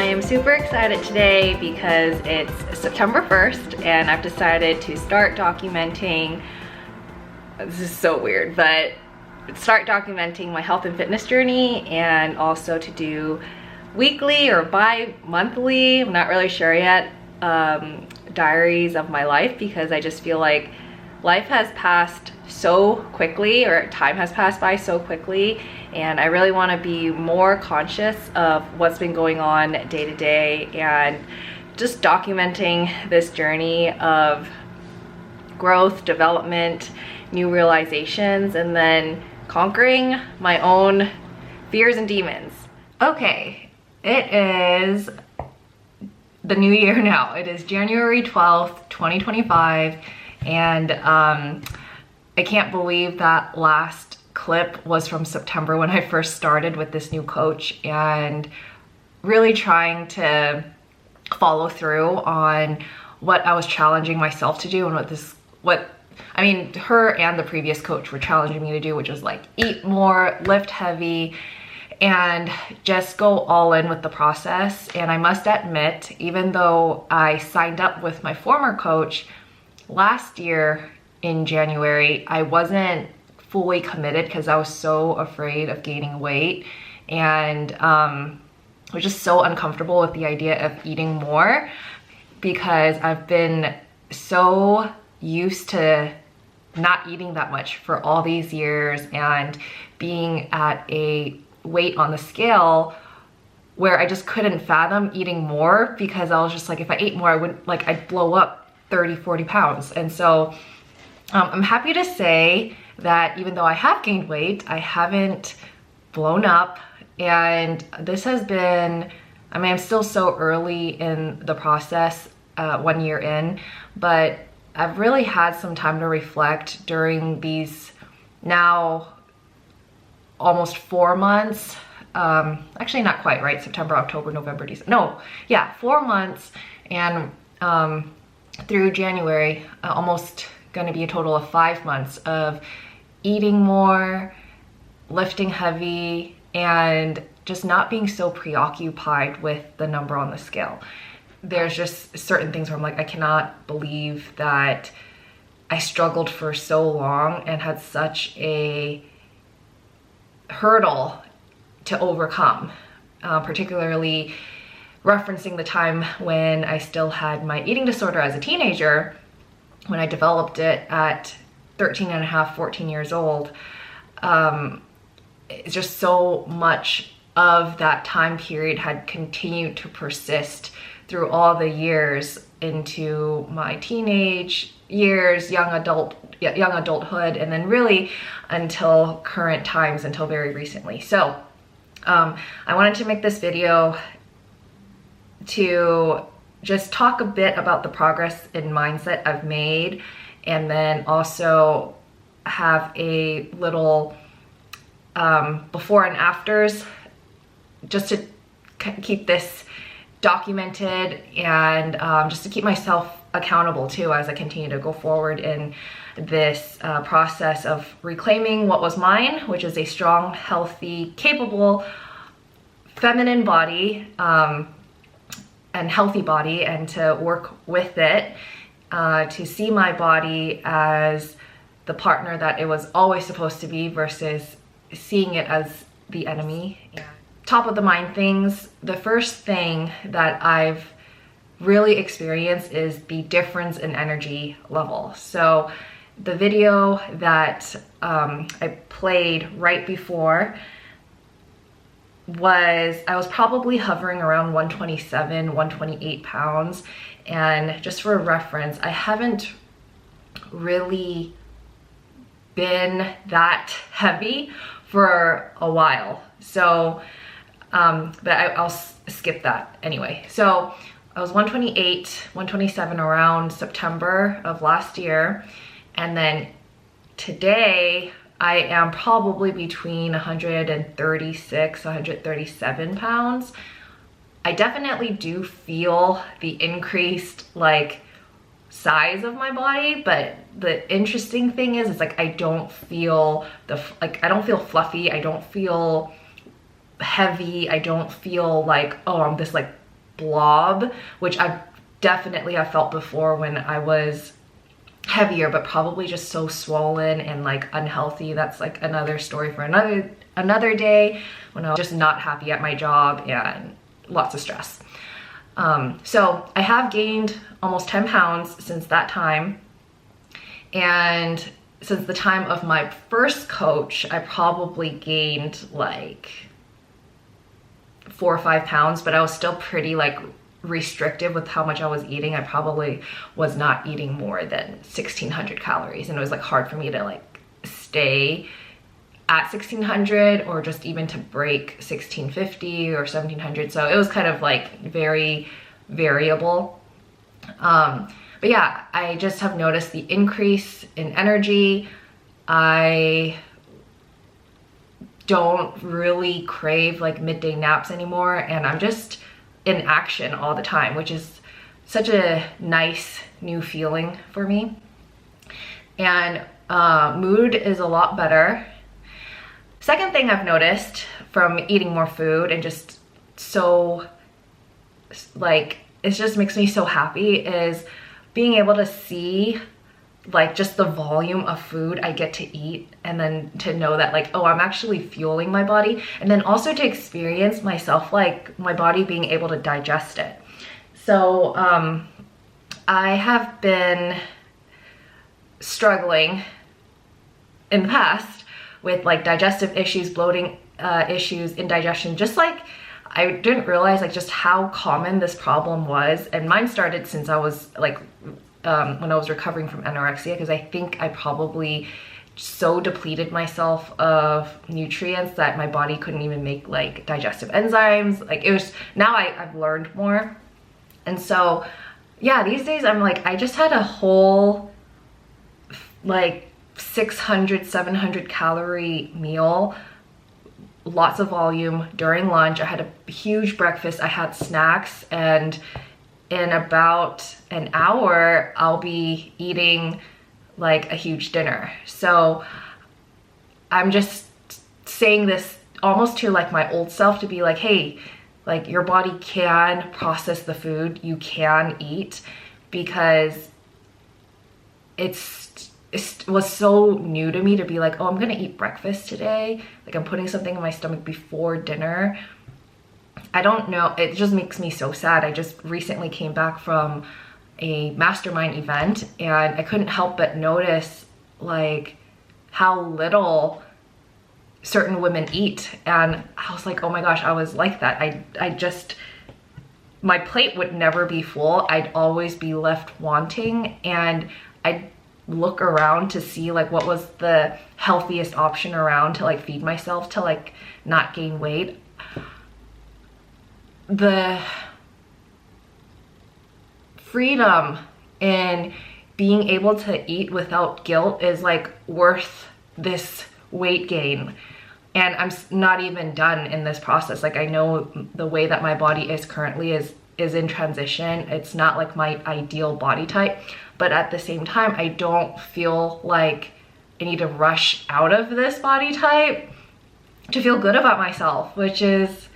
am super excited today because it's September 1st and I've decided to start documenting, this is so weird, but start documenting my health and fitness journey, and also to do weekly or bi-monthly, I'm not really sure yet, diaries of my life, because I just feel like life has passed so quickly, or time has passed by so quickly, and I really want to be more conscious of what's been going on day to day and just documenting this journey of growth, development, new realizations, and then conquering my own fears and demons. Okay, it is the new year now. It is January 12th, 2025, and I can't believe that last clip was from September when I first started with this new coach, and really trying to follow through on what I was challenging myself to do, and her and the previous coach were challenging me to do, which was like eat more, lift heavy, and just go all in with the process. And I must admit, even though I signed up with my former coach last year in January, I wasn't fully committed because I was so afraid of gaining weight, and I was just so uncomfortable with the idea of eating more, because I've been so used to not eating that much for all these years and being at a weight on the scale where I just couldn't fathom eating more, because I was just like, if I ate more, I'd blow up 30-40 pounds. And so I'm happy to say that even though I have gained weight, I haven't blown up. And this has been, I'm still so early in the process, 1 year in, but I've really had some time to reflect during these now almost 4 months. Actually not quite, right? September, October, November, December. No, yeah, 4 months. And through January, almost gonna be a total of 5 months of eating more, lifting heavy, and just not being so preoccupied with the number on the scale. There's just certain things where I'm like, I cannot believe that I struggled for so long and had such a hurdle to overcome, particularly referencing the time when I still had my eating disorder as a teenager, when I developed it at 13 and a half, 14 years old. It's just so much of that time period had continued to persist through all the years into my teenage years, young adulthood, and then really until current times, until very recently. So I wanted to make this video to just talk a bit about the progress and mindset I've made, and then also have a little before and afters, just to keep this documented, and just to keep myself accountable too as I continue to go forward in this process of reclaiming what was mine, which is a strong, healthy, capable, feminine body, and healthy body, and to work with it, to see my body as the partner that it was always supposed to be, versus seeing it as the enemy. Top of the mind things, the first thing that I've really experienced is the difference in energy level. So the video that I played right before I was probably hovering around 127, 128 pounds. And just for reference, I haven't really been that heavy for a while. So, but I'll skip that anyway. So I was 128, 127 around September of last year. And then today I am probably between 136, 137 pounds. I definitely do feel the increased size of my body, but the interesting thing is, it's like I don't feel I don't feel fluffy, I don't feel heavy, I don't feel like, oh, I'm this blob, which I definitely have felt before when I was heavier, but probably just so swollen and like unhealthy. That's like another story for another day, when I was just not happy at my job and lots of stress. So I have gained almost 10 pounds since that time. And since the time of my first coach, I probably gained like 4 or 5 pounds, but I was still pretty like restrictive with how much I was eating. I probably was not eating more than 1,600 calories, and it was like hard for me to like stay at 1,600 or just even to break 1,650 or 1,700. So it was kind of like very variable. But yeah, I just have noticed the increase in energy. I don't really crave like midday naps anymore, and I'm just in action all the time, which is such a nice new feeling for me. And mood is a lot better. Second thing I've noticed from eating more food and just so like, it just makes me so happy, is being able to see like just the volume of food I get to eat, and then to know that like, oh, I'm actually fueling my body, and then also to experience myself, like my body being able to digest it. So I have been struggling in the past with like digestive issues, bloating issues, indigestion, just like I didn't realize like just how common this problem was. And mine started since I was like when I was recovering from anorexia, because I think I probably so depleted myself of nutrients that my body couldn't even make like digestive enzymes. Like it was, now I've learned more. And so yeah, these days I'm like, I just had a whole like 600, 700 calorie meal, lots of volume during lunch. I had a huge breakfast, I had snacks, and in about an hour, I'll be eating like a huge dinner. So I'm just saying this almost to like my old self, to be like, hey, like your body can process the food you can eat, because it was so new to me to be like, oh, I'm gonna eat breakfast today. Like I'm putting something in my stomach before dinner. I don't know, it just makes me so sad. I just recently came back from a mastermind event, and I couldn't help but notice like how little certain women eat. And I was like, oh my gosh, I was like that. I just, my plate would never be full. I'd always be left wanting, and I'd look around to see like what was the healthiest option around to like feed myself to like not gain weight. The freedom in being able to eat without guilt is like worth this weight gain. And I'm not even done in this process. Like I know the way that my body is currently is in transition. It's not like my ideal body type, but at the same time, I don't feel like I need to rush out of this body type to feel good about myself, which is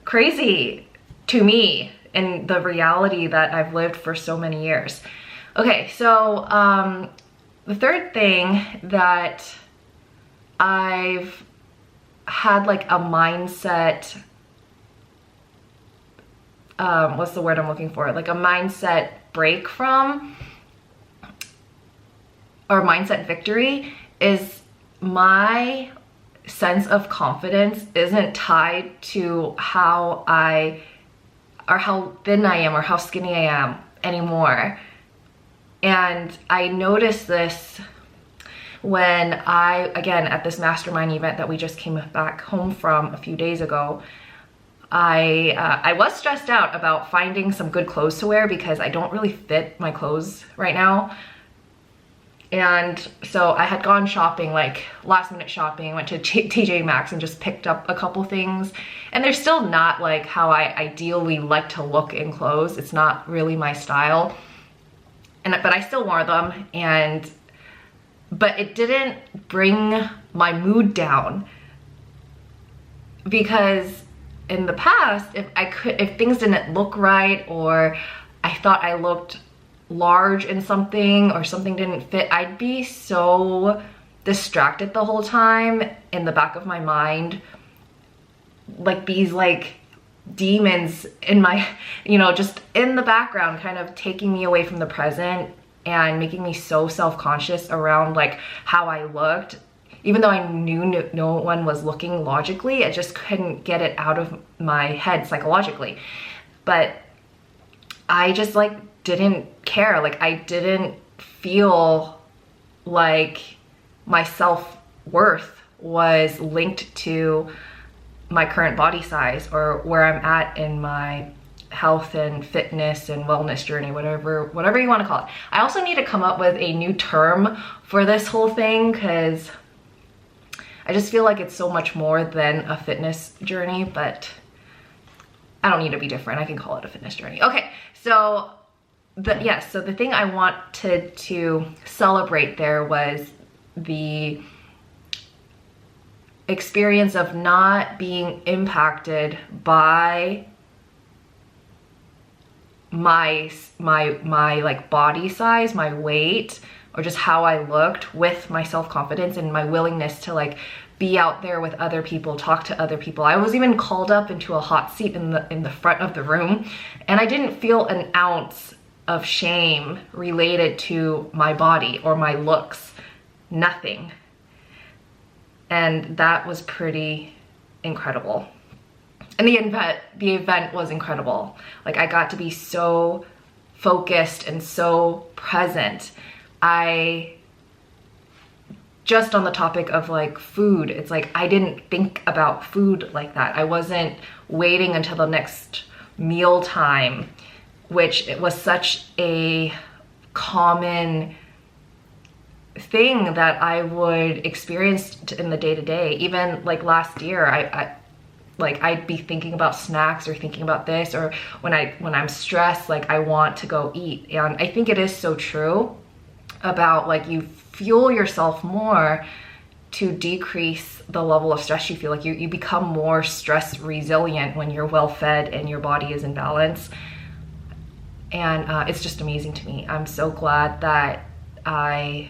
crazy to me in the reality that I've lived for so many years. Okay, so the third thing that I've had like a mindset, what's the word I'm looking for? Like a mindset break from, or mindset victory, is my sense of confidence isn't tied to how thin I am or how skinny I am anymore. And I noticed this when again, at this mastermind event that we just came back home from a few days ago, I was stressed out about finding some good clothes to wear, because I don't really fit my clothes right now. And so I had gone shopping, like last minute shopping, went to TJ Maxx and just picked up a couple things. And they're still not like how I ideally like to look in clothes. It's not really my style. But I still wore them, but it didn't bring my mood down, because in the past, if things didn't look right, or I thought I looked large in something, or something didn't fit, I'd be so distracted the whole time in the back of my mind, like these like demons in my, you know, just in the background, kind of taking me away from the present and making me so self-conscious around like how I looked. Even though I knew no one was looking logically, I just couldn't get it out of my head psychologically. But I just like didn't care. Like I didn't feel like my self-worth was linked to my current body size or where I'm at in my health and fitness and wellness journey, whatever you want to call it. I also need to come up with a new term for this whole thing, because I just feel like it's so much more than a fitness journey, but I don't need to be different. I can call it a fitness journey. Okay, so the thing I wanted to celebrate there was the experience of not being impacted by my like body size, my weight, or just how I looked, with my self-confidence and my willingness to like be out there with other people, talk to other people. I was even called up into a hot seat in the front of the room, and I didn't feel an ounce of shame related to my body or my looks. Nothing. And that was pretty incredible. And the event was incredible. Like I got to be so focused and so present. Just on the topic of like food, it's like I didn't think about food like that. I wasn't waiting until the next meal time, which it was such a common thing that I would experience in the day-to-day. Even like last year, I'd be thinking about snacks or thinking about this, or when I'm stressed, like I want to go eat. And I think it is so true about like you fuel yourself more to decrease the level of stress you feel. Like you become more stress resilient when you're well fed and your body is in balance. And it's just amazing to me. I'm so glad that I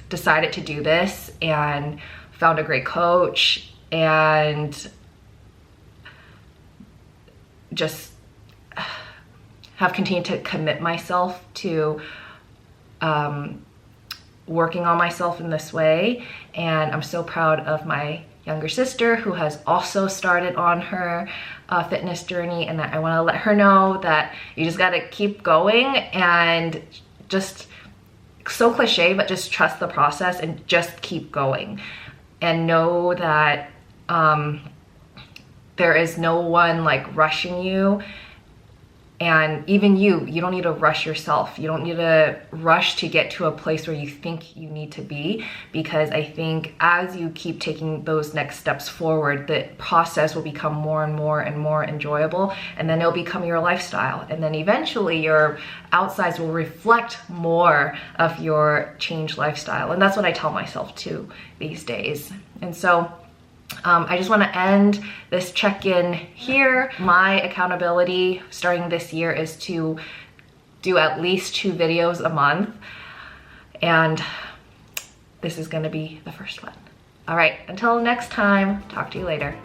decided to do this and found a great coach, and just have continued to commit myself to working on myself in this way. And I'm so proud of my younger sister, who has also started on her fitness journey, and I want to let her know that you just got to keep going, and just, so cliche, but just trust the process and just keep going, and know that there is no one like rushing you. And even you don't need to rush yourself. You don't need to rush to get to a place where you think you need to be, because I think as you keep taking those next steps forward, the process will become more and more and more enjoyable, and then it'll become your lifestyle. And then eventually your outsides will reflect more of your changed lifestyle. And that's what I tell myself too these days. And so I just want to end this check-in here. My accountability starting this year is to do at least 2 videos a month, and this is going to be the first one. All right, until next time, talk to you later.